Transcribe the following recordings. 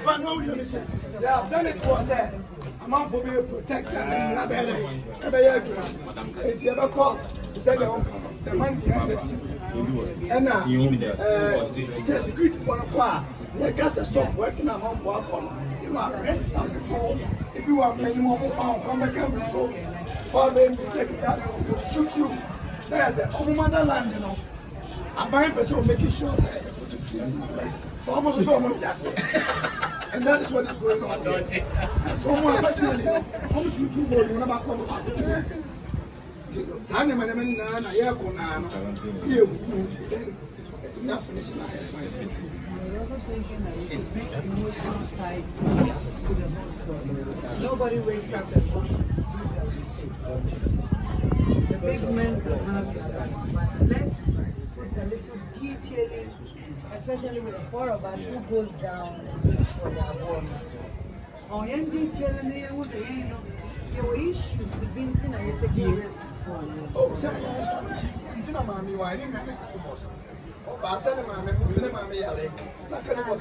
But no, you understand. They have done it for us. A man for being protected and not better. It's ever called to say the man behind the scene. And now, security for the car. They got to stop working a month for alcohol. You are arrested some people. If you are playing more pound, come back and so. All the mistake that will shoot you. There's a motherland, you know. I'm buying person making sure say to things in place. But almost so much just. And that is what is going on here. And Tom personally, how much you give you when I'm coming back to Sana man na ya kuna hiyo it's enough finish na ya emotional side nobody wakes up and wants to do that the big men can have it but let's put a little detailing especially with the four of us who goes down and looks for their work on any detailing there was your issues being seen as a gear. Oh, sorry, it's not mommy. Why didn't I make a boss? Oh, I said, Mamma, Mammy, like I was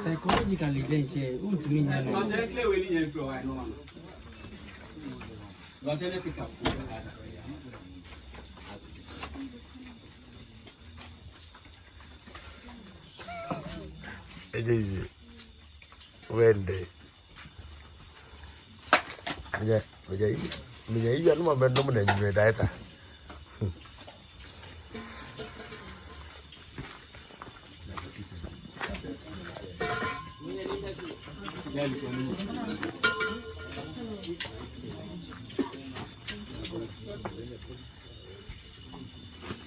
Psychologically, then, won't mean that. It is when they. Yeah, you are not a man, and you are data.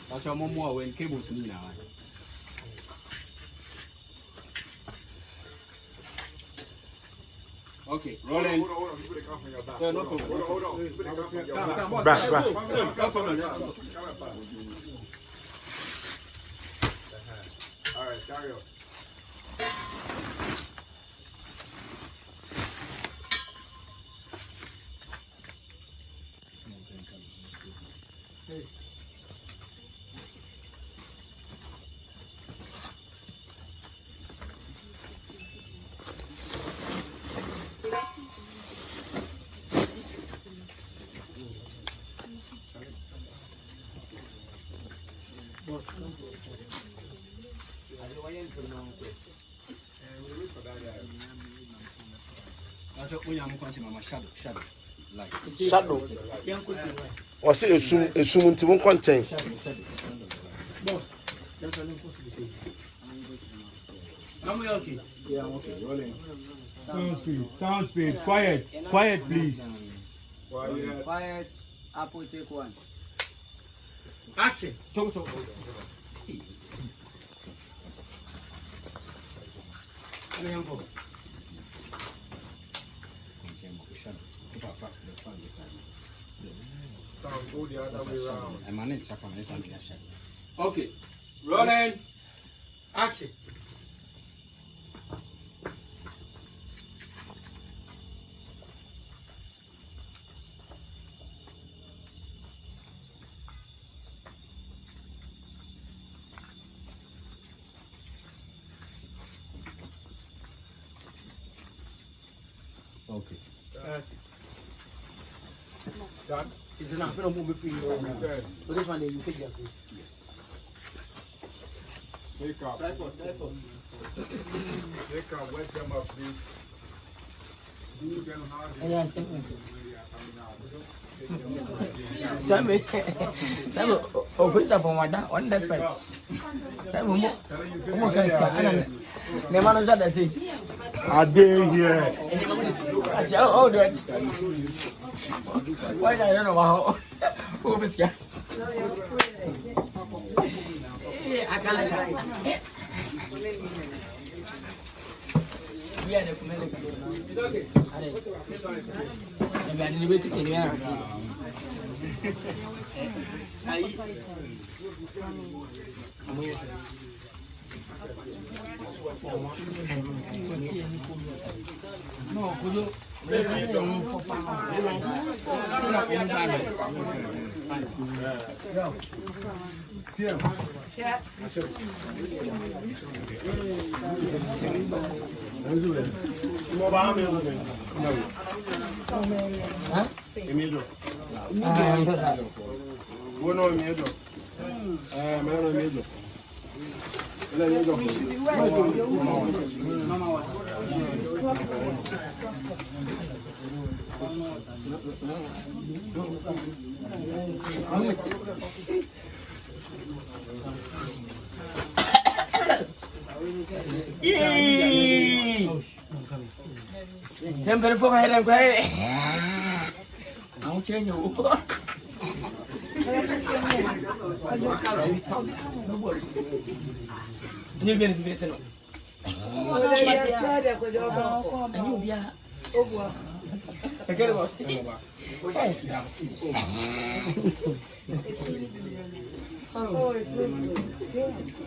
That's your mom when cables need now. Okay, rolling. Back. All right, carry on. Shadow. Was it a soon to one contain? I'm okay. Yeah, I'm okay. Rolling. Sound speed. Quiet, please. Quiet. Apple take one. Action. Talk. Go the other way around. Okay. Rolling. Action. Okay. Done. It's enough. We don't move between you. But this one, you take your place. Take up. Take up. Wake them up, please. Do them hard. Yeah, Sammy, officer for Mada, on the spot. Sammy, the man was at the sea. Are they here? I said, oh, do it. Why I don't know how. Who is here? I can't. are the commander. It's okay. And I didn't wait to get here. No, could you? Temper for my head and cry. I'll change you. You've been better. Forget about it.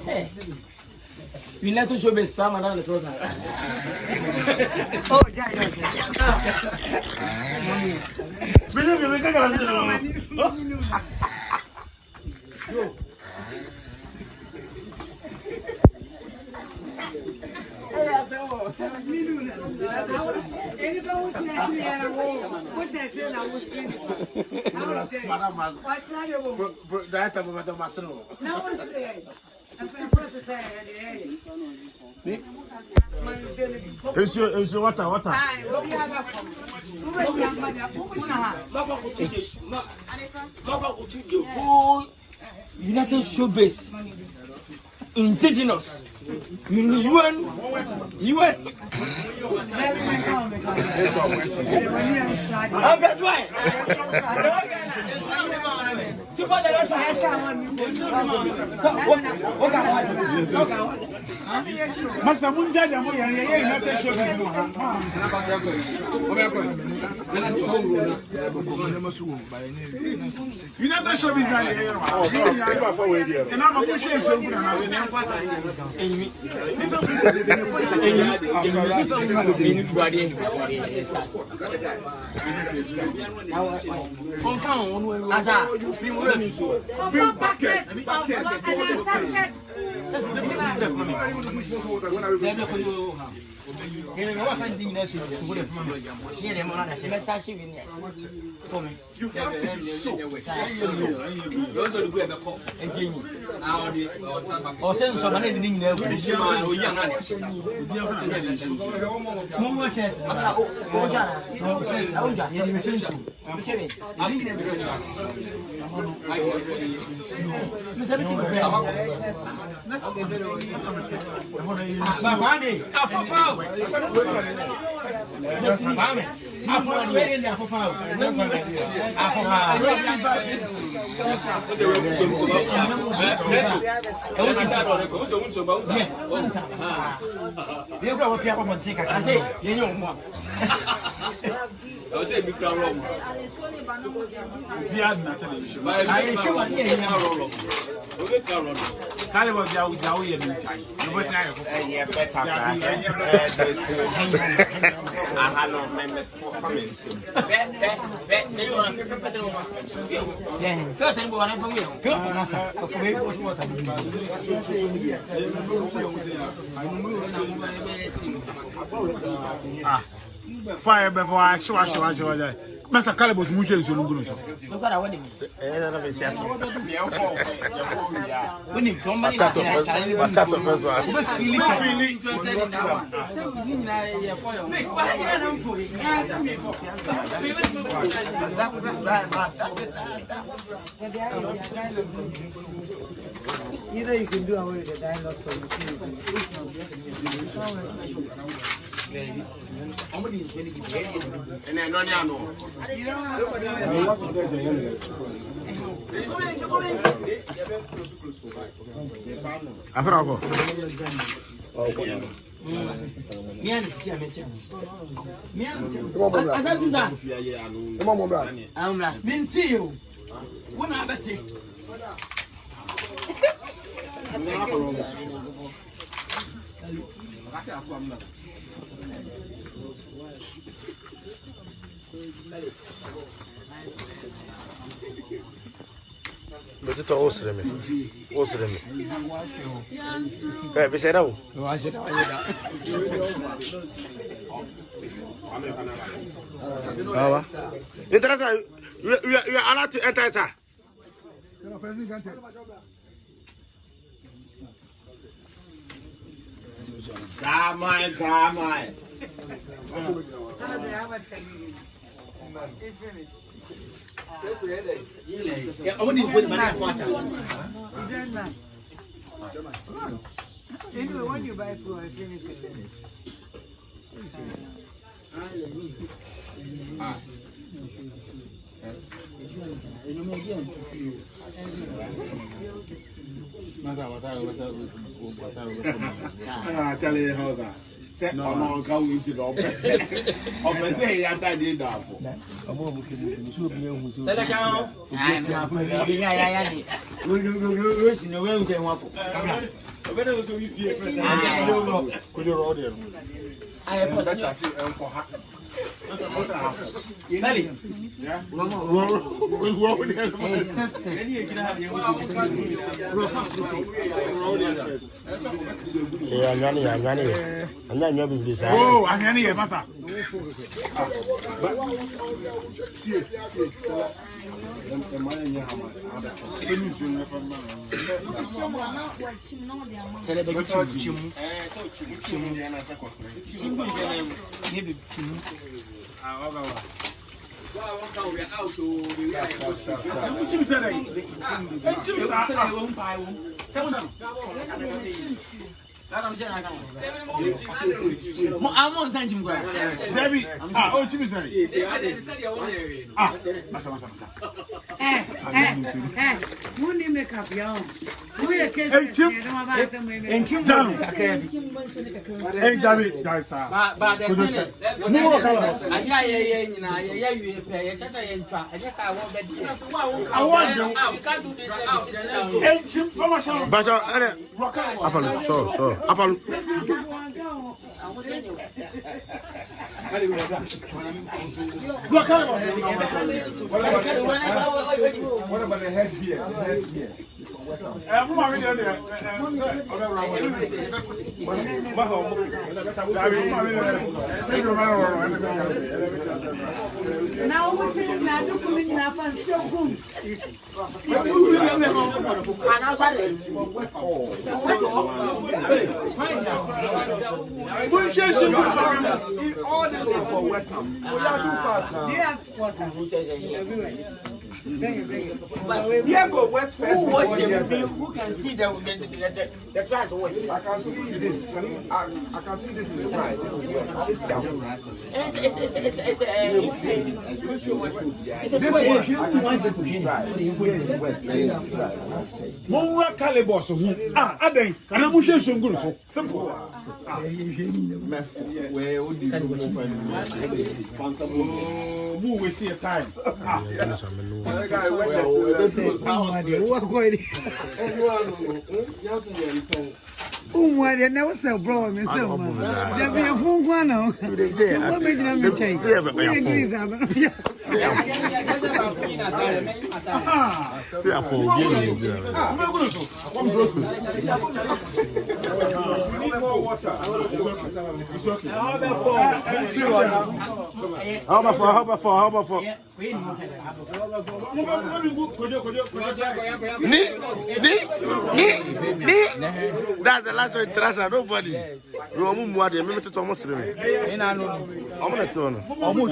Hey. We need to show best time and the closer. Oh, yeah. It's water. United Showbase, indigenous, UN. That's right. Master Munja, United Showbase. United Showbase. Fire before I show. Master Calibus Mutual Solution. Look at what it means. When you come back, either you can do away with the dialogue for After Mian is here, Mian. I'm like, Minty. When I bet it. But it's all slim. What's it? Hey, we said, oh, I should have interesting. You are allowed to enter, sir. Come on. Yeah, I want to put money for Anyway, when you buy food, I finish it. tell you how that. Set on all going to the office. Office, I did it now. Oh, I'm here, master. I'm saying I can't. I'm on Sanjim. Debbie, oh, Jimmy said. Who need make up your own? Who are kids? Hey, Chim. And Chim down. Hey, Debbie, guys, But the thing is, I want you. Can't do this. hey, Chim, promotion. But so, Apple. What about the head here? I'm already there. Now, what's it now? Do come in now and so good. Yeah, go wet first. Who can see the price? I can see this. I can see this in the price. More caliber, so I think, and I'm sure some good. Simple. Where would you Who will see a time? Umwari na wasa bro me so ma. Jabi afun kwa na. What make them change? English am. See, I How about for? That's the last one international. Nobody. Romu Mwadi, I'm going to almost I'm going to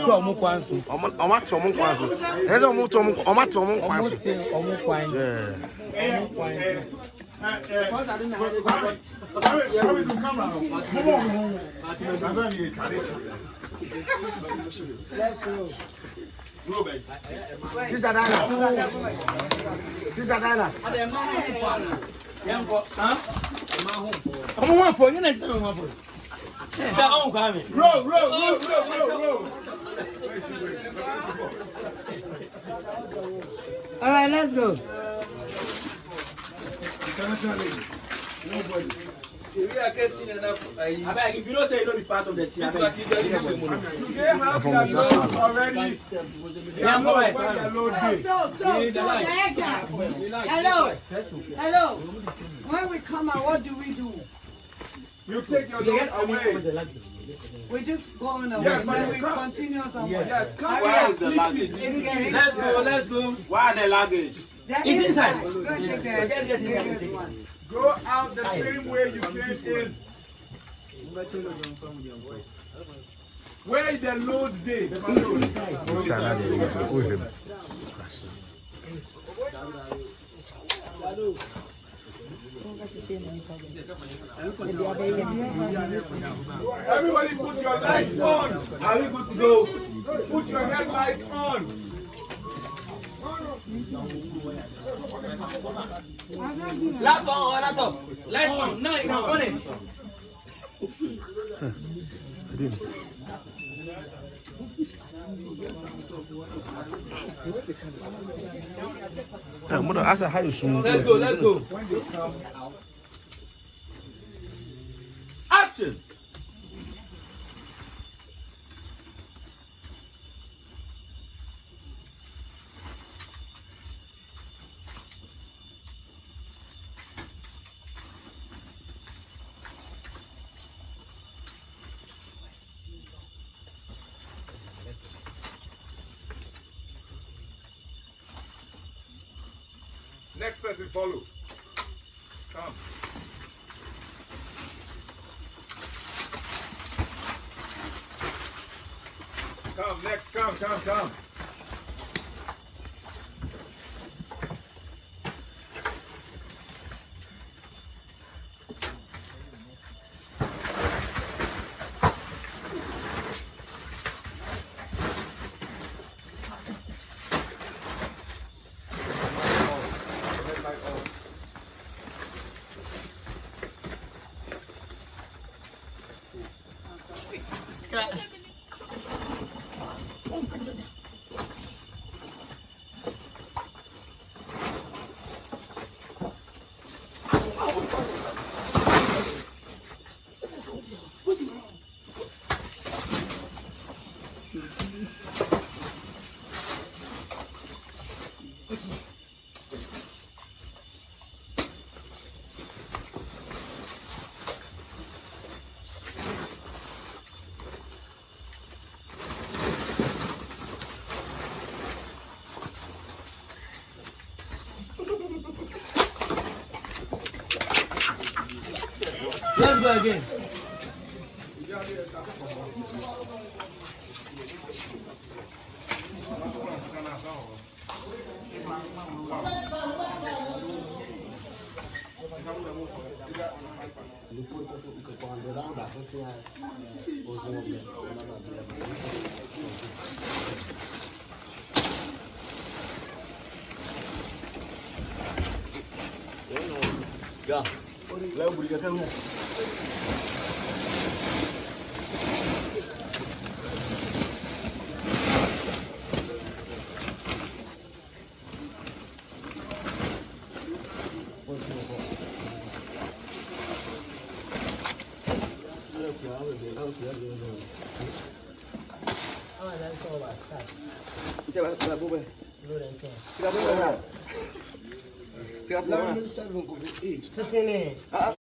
Roll. All right, let's go. Nobody. If you don't say you don't be part of the scene, Do they have their load already? Hello. When we come out, what do we do? You take your load away. We just go on the Yes, way, then we come. continue somewhere. Yes, come Where on. is the luggage? let's go. Where the luggage? It's inside. Go and take the one. Go out the same way you came in. Where is the load day? Everybody put your lights on. Are we good to go? Put your headlights on. Last on, light on. Now you can on it. Let's go. Action. Next person follow. Come. Come, next, come. Let's go again. Yeah. Leo buli kaka huko. Tiga